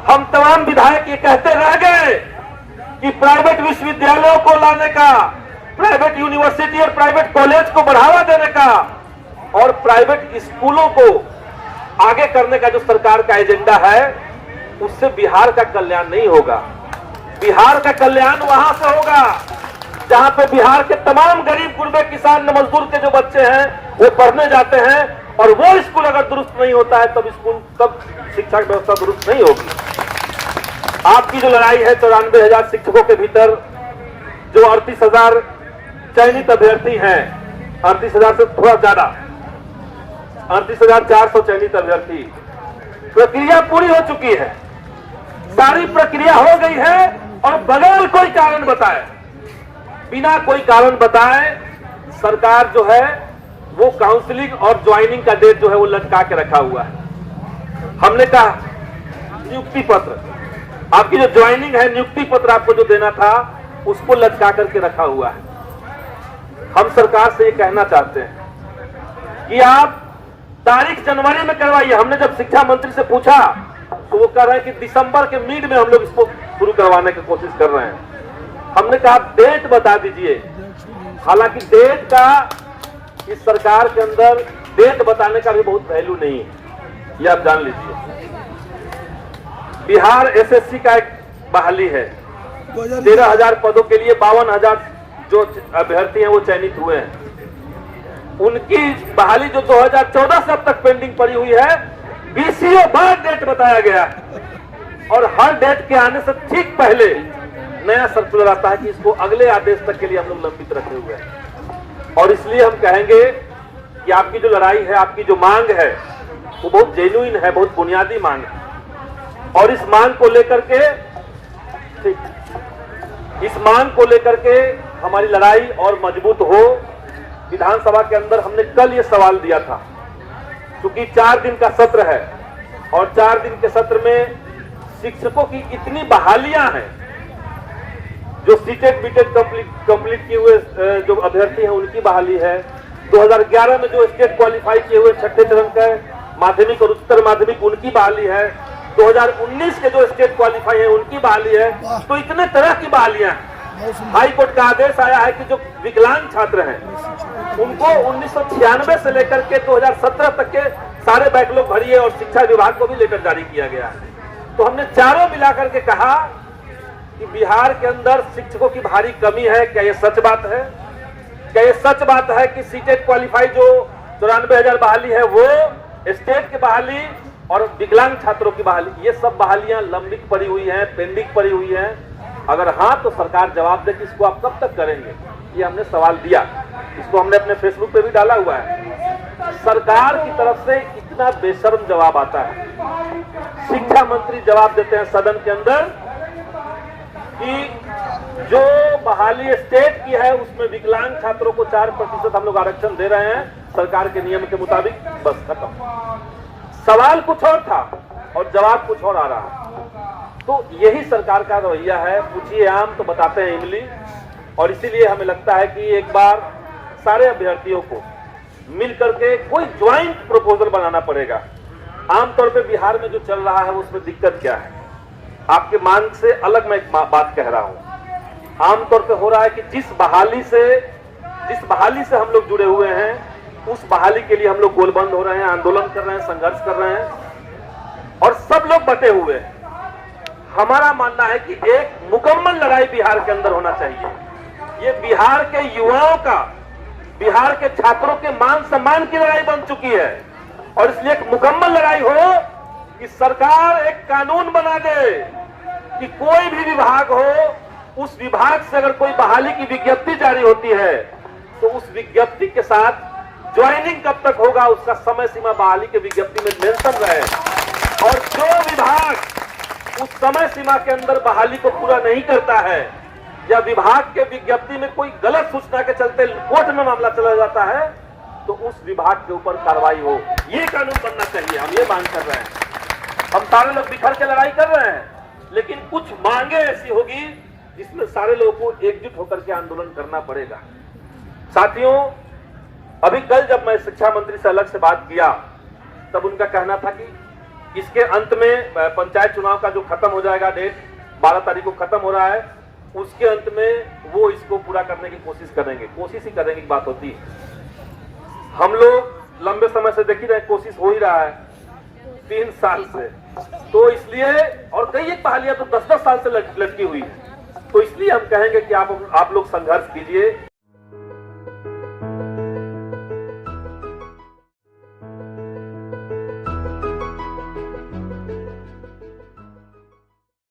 हम तमाम विधायक ये कहते रह गए कि प्राइवेट विश्वविद्यालयों को लाने का, प्राइवेट यूनिवर्सिटी और प्राइवेट कॉलेज को बढ़ावा देने का और प्राइवेट स्कूलों को आगे करने का जो सरकार का एजेंडा है, उससे बिहार का कल्याण नहीं होगा। बिहार का कल्याण वहां से होगा जहां पे बिहार के तमाम गरीब गुरबे किसान मजदूर के जो बच्चे हैं वो पढ़ने जाते हैं, और वो स्कूल अगर दुरुस्त नहीं होता है तब शिक्षा व्यवस्था दुरुस्त नहीं होगी। आपकी जो लड़ाई है 94,000 शिक्षकों के भीतर जो 38,000 चयनित अभ्यर्थी हैं, 38,000 से थोड़ा ज्यादा, 38,400 चयनित अभ्यर्थी, प्रक्रिया पूरी हो चुकी है, सारी प्रक्रिया हो गई है, और बगैर कोई कारण बताए, बिना कोई कारण बताए सरकार जो है वो काउंसलिंग और ज्वाइनिंग का डेट जो है वो लटका के रखा हुआ है। हमने कहा नियुक्ति पत्र, आपकी जो ज्वाइनिंग है, नियुक्ति पत्र आपको जो देना था उसको लटका करके रखा हुआ है। हम सरकार से ये कहना चाहते हैं कि आप तारीख जनवरी में करवाइए। हमने जब शिक्षा मंत्री से पूछा तो वो कह रहे हैं कि दिसंबर के मिड में हम लोग इसको शुरू करवाने की कोशिश कर रहे हैं। हमने कहा डेट बता दीजिए। हालांकि डेट का इस सरकार के अंदर डेट बताने का भी बहुत वैल्यू नहीं है, ये आप जान लीजिए। बिहार एसएससी का एक बहाली है, 13,000 पदों के लिए 52,000 जो अभ्यर्थी हैं वो चयनित हुए हैं। उनकी बहाली जो 2014 से अब तक पेंडिंग पड़ी हुई है, 20 बार डेट बताया गया है, और हर डेट के आने से ठीक पहले नया सर्कुलर आता है कि इसको अगले आदेश तक के लिए हम लोग लंबित रखे हुए हैं। और इसलिए हम कहेंगे कि आपकी जो लड़ाई है, आपकी जो मांग है वो बहुत जेन्युइन है, बहुत बुनियादी मांग है, और इस मांग को लेकर के हमारी लड़ाई और मजबूत हो। विधानसभा के अंदर हमने कल ये सवाल दिया था, क्योंकि 4 दिन का सत्र है और 4 दिन के सत्र में शिक्षकों की इतनी बहालियां हैं, जो सीटेट बीटेट कंप्लीट किए हुए जो अभ्यर्थी हैं उनकी बहाली है, 2011 में जो स्टेट क्वालिफाई किए हुए छठे चरण का माध्यमिक और उच्चतर माध्यमिक उनकी बहाली है, 2019 के जो स्टेट क्वालिफाई है उनकी बहाली है। तो इतने तरह की बहालियां हैं। हाई कोर्ट का आदेश आया है कि जो विकलांग छात्र हैं उनको 1996 से लेकर के 2017 तक के सारे बैकलॉग भरिए, और शिक्षा विभाग को भी लेटर जारी किया गया है। तो हमने चारों मिलाकर के कहा कि बिहार के अंदर शिक्षकों की भारी कमी है। क्या ये सच बात है? क्या ये सच बात है कि सीटेट क्वालिफाई जो 94,000 बहाली है वो स्टेट की बहाली और विकलांग छात्रों की बहाली, ये सब बहालियां लंबित पड़ी हुई हैं, पेंडिंग पड़ी हुई हैं? अगर हाँ तो सरकार जवाब दे कि इसको आप कब तक करेंगे। ये हमने सवाल दिया, इसको हमने अपने फेसबुक पे भी डाला हुआ है। सरकार की तरफ से इतना बेशर्म जवाब आता है। शिक्षा मंत्री जवाब देते हैं सदन के अंदर कि जो बहाली स्टेट की है उसमें विकलांग छात्रों को 4% हम लोग आरक्षण दे रहे हैं सरकार के नियम के मुताबिक, बस खत्म। सवाल कुछ और था और जवाब कुछ और आ रहा है। तो यही सरकार का रवैया है, पूछिए आम तो बताते हैं इमली। और इसीलिए हमें लगता है कि एक बार सारे अभ्यर्थियों को मिलकर के कोई ज्वाइंट प्रपोजल बनाना पड़ेगा। आमतौर पे बिहार में जो चल रहा है उसमें दिक्कत क्या है? आपके मांग से अलग मैं एक बात कह रहा हूं। आमतौर पे हो रहा है कि जिस बहाली से हम लोग जुड़े हुए हैं उस बहाली के लिए हम लोग गोलबंद हो रहे हैं, आंदोलन कर रहे हैं, संघर्ष कर रहे हैं, और सब लोग बटे हुए हैं। हमारा मानना है कि एक मुकम्मल लड़ाई बिहार के अंदर होना चाहिए। ये बिहार के युवाओं का, बिहार के छात्रों के मान सम्मान की लड़ाई बन चुकी है, और इसलिए एक मुकम्मल लड़ाई हो कि सरकार एक कानून बना दे कि कोई भी विभाग हो, उस विभाग से अगर कोई बहाली की विज्ञप्ति जारी होती है तो उस विज्ञप्ति के साथ ज्वाइनिंग कब तक होगा उसका समय सीमा बहाली के विज्ञप्ति में मेंशन रहे, और जो विभाग उस समय सीमा के अंदर बहाली को पूरा नहीं करता है या विभाग के विज्ञप्ति में कोई गलत सूचना के चलते कोर्ट में मामला चला जाता है तो उस विभाग के ऊपर कार्रवाई हो। ये कानून बनना चाहिए। हम ये मांग कर रहे हैं। हम सारे लोग बिखर के लड़ाई कर रहे हैं, लेकिन कुछ मांगे ऐसी होगी जिसमें सारे लोगों को एकजुट होकर के आंदोलन करना पड़ेगा। साथियों, अभी कल जब मैं शिक्षा मंत्री से अलग से बात किया तब उनका कहना था कि इसके अंत में पंचायत चुनाव का जो खत्म हो जाएगा डेट 12 तारीख को खत्म हो रहा है, उसके अंत में वो इसको पूरा करने की कोशिश करेंगे। कोशिश ही करने की बात होती है। हम लोग लंबे समय से देख ही रहे, कोशिश हो ही रहा है 3 साल से, तो इसलिए, और कई बहालियां तो 10-10 साल से लटकी हुई है, तो इसलिए हम कहेंगे कि आप लोग संघर्ष कीजिए।